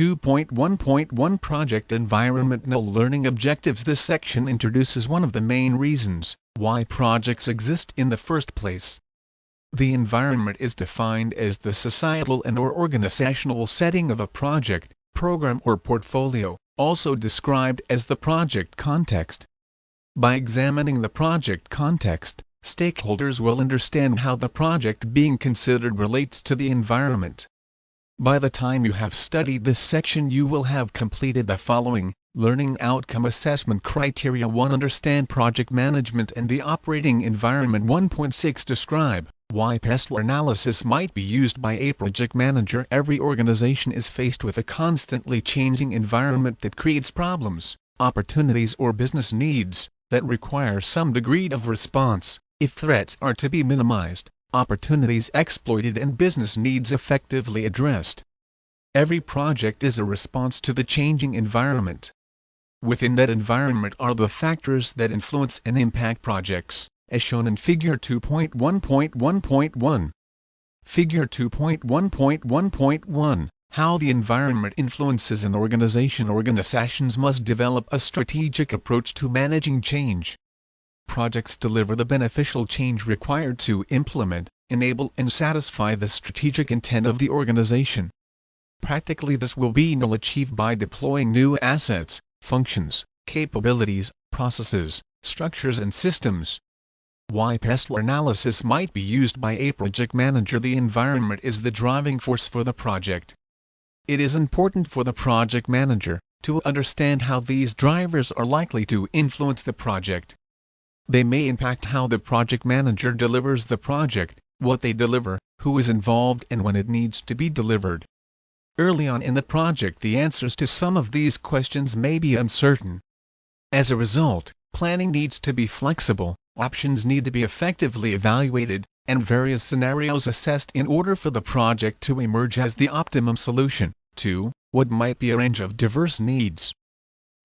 2.1.1 Project Environmental Learning Objectives. This section introduces one of the main reasons why projects exist in the first place. The environment is defined as the societal and/or organizational setting of a project, program or portfolio, also described as the project context. By examining the project context, stakeholders will understand how the project being considered relates to the environment. By the time you have studied this section, you will have completed the following learning outcome assessment criteria. 1. Understand project management and the operating environment. 1.6 Describe why PESTLE analysis might be used by a project manager. Every organization is faced with a constantly changing environment that creates problems, opportunities or business needs that require some degree of response. If threats are to be minimized, opportunities exploited and business needs effectively addressed. Every project is a response to the changing environment. Within that environment are the factors that influence and impact projects, as shown in Figure 2.1.1.1. Figure 2.1.1.1 How the environment influences an organization. Organizations must develop a strategic approach to managing change. Projects deliver the beneficial change required to implement, enable and satisfy the strategic intent of the organization. Practically, this will be achieved by deploying new assets, functions, capabilities, processes, structures and systems. Why PESTLE analysis might be used by a project manager. The environment is the driving force for the project. It is important for the project manager to understand how these drivers are likely to influence the project. They may impact how the project manager delivers the project, what they deliver, who is involved and when it needs to be delivered. Early on in the project, the answers to some of these questions may be uncertain. As a result, planning needs to be flexible, options need to be effectively evaluated, and various scenarios assessed in order for the project to emerge as the optimum solution to what might be a range of diverse needs.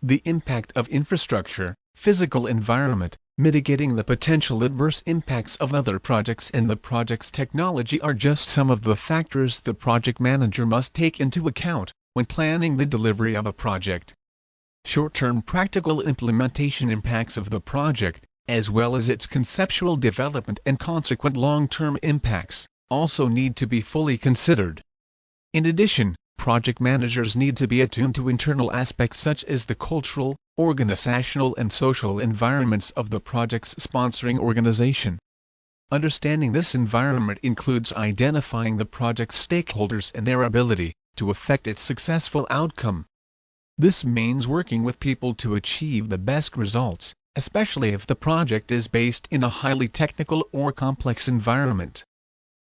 The impact of infrastructure, physical environment, mitigating the potential adverse impacts of other projects and the project's technology are just some of the factors the project manager must take into account when planning the delivery of a project. Short-term practical implementation impacts of the project, as well as its conceptual development and consequent long-term impacts, also need to be fully considered. In addition, project managers need to be attuned to internal aspects such as the cultural, organizational and social environments of the project's sponsoring organization. Understanding this environment includes identifying the project's stakeholders and their ability to affect its successful outcome. This means working with people to achieve the best results, especially if the project is based in a highly technical or complex environment.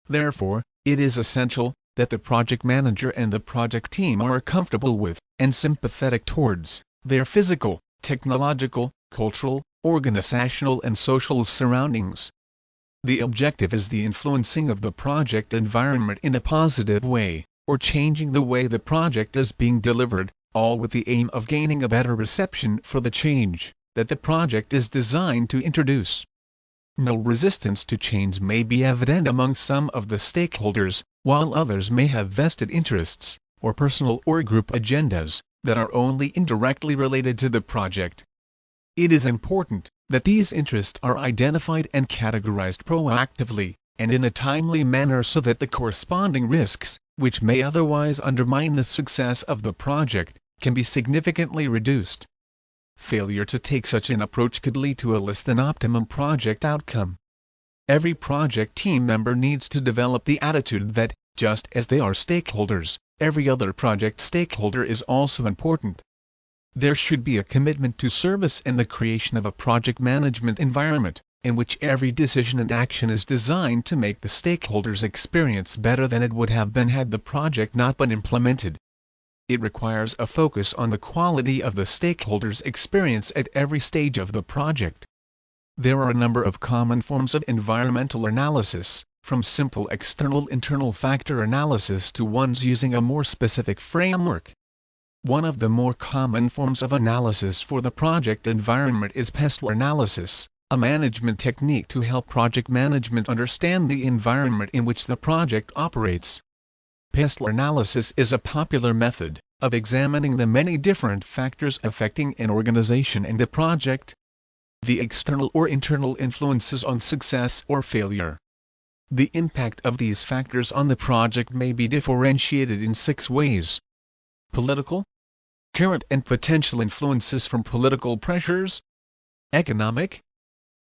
Therefore, it is essential that the project manager and the project team are comfortable with, and sympathetic towards, their physical, technological, cultural, organizational and social surroundings. The objective is the influencing of the project environment in a positive way, or changing the way the project is being delivered, all with the aim of gaining a better reception for the change that the project is designed to introduce. No resistance to change may be evident among some of the stakeholders, while others may have vested interests, or personal or group agendas, that are only indirectly related to the project. It is important that these interests are identified and categorized proactively, and in a timely manner so that the corresponding risks, which may otherwise undermine the success of the project, can be significantly reduced. Failure to take such an approach could lead to a less than optimum project outcome. Every project team member needs to develop the attitude that, just as they are stakeholders, every other project stakeholder is also important. There should be a commitment to service and the creation of a project management environment, in which every decision and action is designed to make the stakeholders' experience better than it would have been had the project not been implemented. It requires a focus on the quality of the stakeholders' experience at every stage of the project. There are a number of common forms of environmental analysis, from simple external-internal factor analysis to ones using a more specific framework. One of the more common forms of analysis for the project environment is PESTLE analysis, a management technique to help project management understand the environment in which the project operates. PESTLE analysis is a popular method of examining the many different factors affecting an organization and a project. The external or internal influences on success or failure. The impact of these factors on the project may be differentiated in 6 ways. Political, current and potential influences from political pressures. Economic,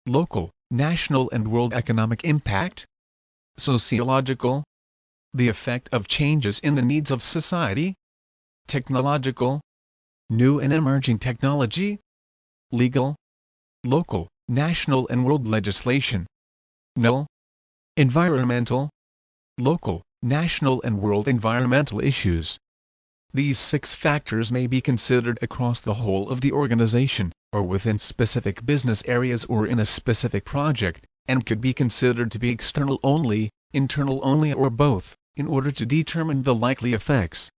local, national and world economic impact. Sociological, the effect of changes in the needs of society. Technological, new and emerging technology. Legal, local, national and world legislation. No. Environmental, local, national and world environmental issues. These 6 factors may be considered across the whole of the organization, or within specific business areas or in a specific project, and could be considered to be external only, internal only or both, in order to determine the likely effects.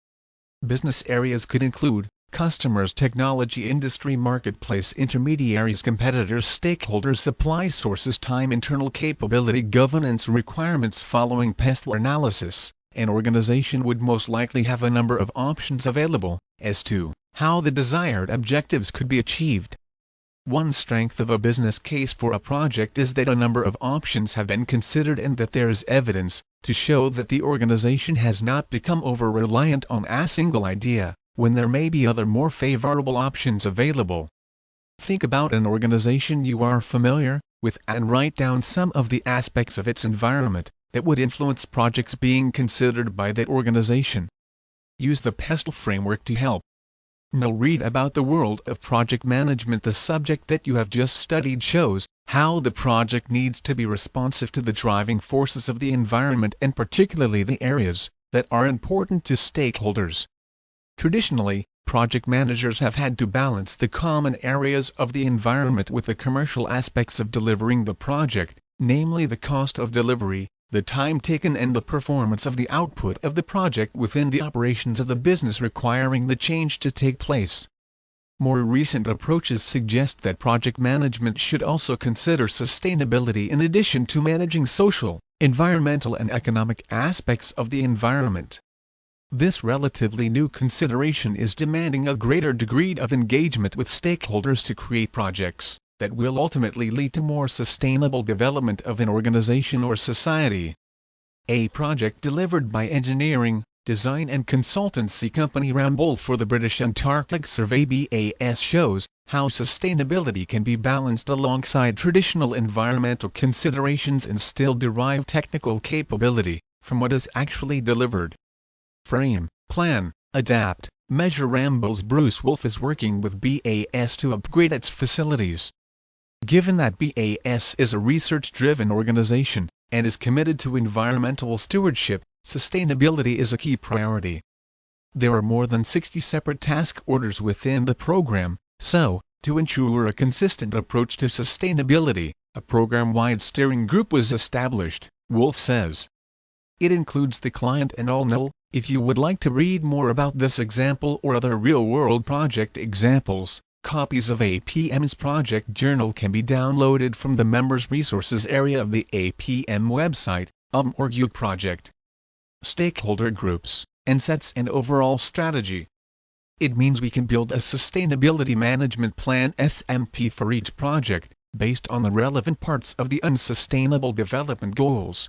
Business areas could include customers, technology, industry, marketplace, intermediaries, competitors, stakeholders, supply sources, time, internal capability, governance requirements. Following PESTLE analysis, an organization would most likely have a number of options available as to how the desired objectives could be achieved. One strength of a business case for a project is that a number of options have been considered and that there is evidence to show that the organization has not become over-reliant on a single idea, when there may be other more favorable options available. Think about an organization you are familiar with and write down some of the aspects of its environment that would influence projects being considered by that organization. Use the PESTLE framework to help. Now read about the world of project management. The subject that you have just studied shows how the project needs to be responsive to the driving forces of the environment and particularly the areas that are important to stakeholders. Traditionally, project managers have had to balance the common areas of the environment with the commercial aspects of delivering the project, namely the cost of delivery, the time taken and the performance of the output of the project within the operations of the business requiring the change to take place. More recent approaches suggest that project management should also consider sustainability in addition to managing social, environmental and economic aspects of the environment. This relatively new consideration is demanding a greater degree of engagement with stakeholders to create projects that will ultimately lead to more sustainable development of an organization or society. A project delivered by engineering, design and consultancy company Ramboll for the British Antarctic Survey (BAS) shows how sustainability can be balanced alongside traditional environmental considerations and still derive technical capability from what is actually delivered. Frame, plan, adapt, measure. Ramboll's Bruce Wolfe is working with BAS to upgrade its facilities. Given that BAS is a research-driven organization and is committed to environmental stewardship, sustainability is a key priority. There are more than 60 separate task orders within the program, so, to ensure a consistent approach to sustainability, a program-wide steering group was established, Wolfe says. It includes the client and all NUL. If you would like to read more about this example or other real-world project examples, copies of APM's project journal can be downloaded from the Members Resources area of the APM website, org project. Stakeholder groups, and sets an overall strategy. It means we can build a sustainability management plan (SMP) for each project, based on the relevant parts of the Unsustainable Development Goals.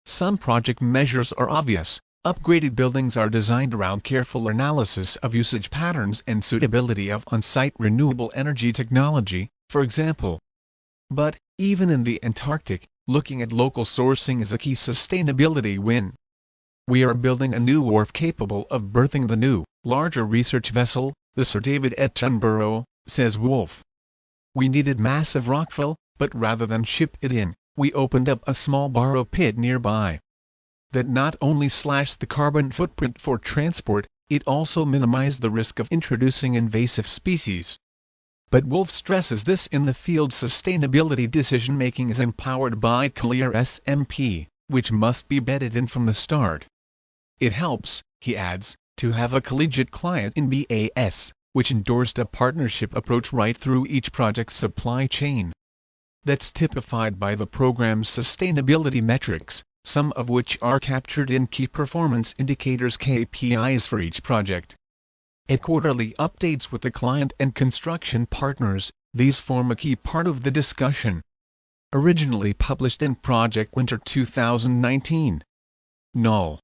Some project measures are obvious. Upgraded buildings are designed around careful analysis of usage patterns and suitability of on-site renewable energy technology, for example. But, even in the Antarctic, looking at local sourcing is a key sustainability win. We are building a new wharf capable of berthing the new, larger research vessel, the Sir David Attenborough, says Wolfe. We needed massive rockfill, but rather than ship it in, we opened up a small borrow pit nearby. That not only slashed the carbon footprint for transport, it also minimized the risk of introducing invasive species. But Wolfe stresses this in the field sustainability decision-making is empowered by clear SMP, which must be bedded in from the start. It helps, he adds, to have a collegiate client in BAS, which endorsed a partnership approach right through each project's supply chain. That's typified by the program's sustainability metrics, some of which are captured in key performance indicators (KPIs) for each project. At quarterly updates with the client and construction partners, these form a key part of the discussion. Originally published in Project Winter 2019. Null.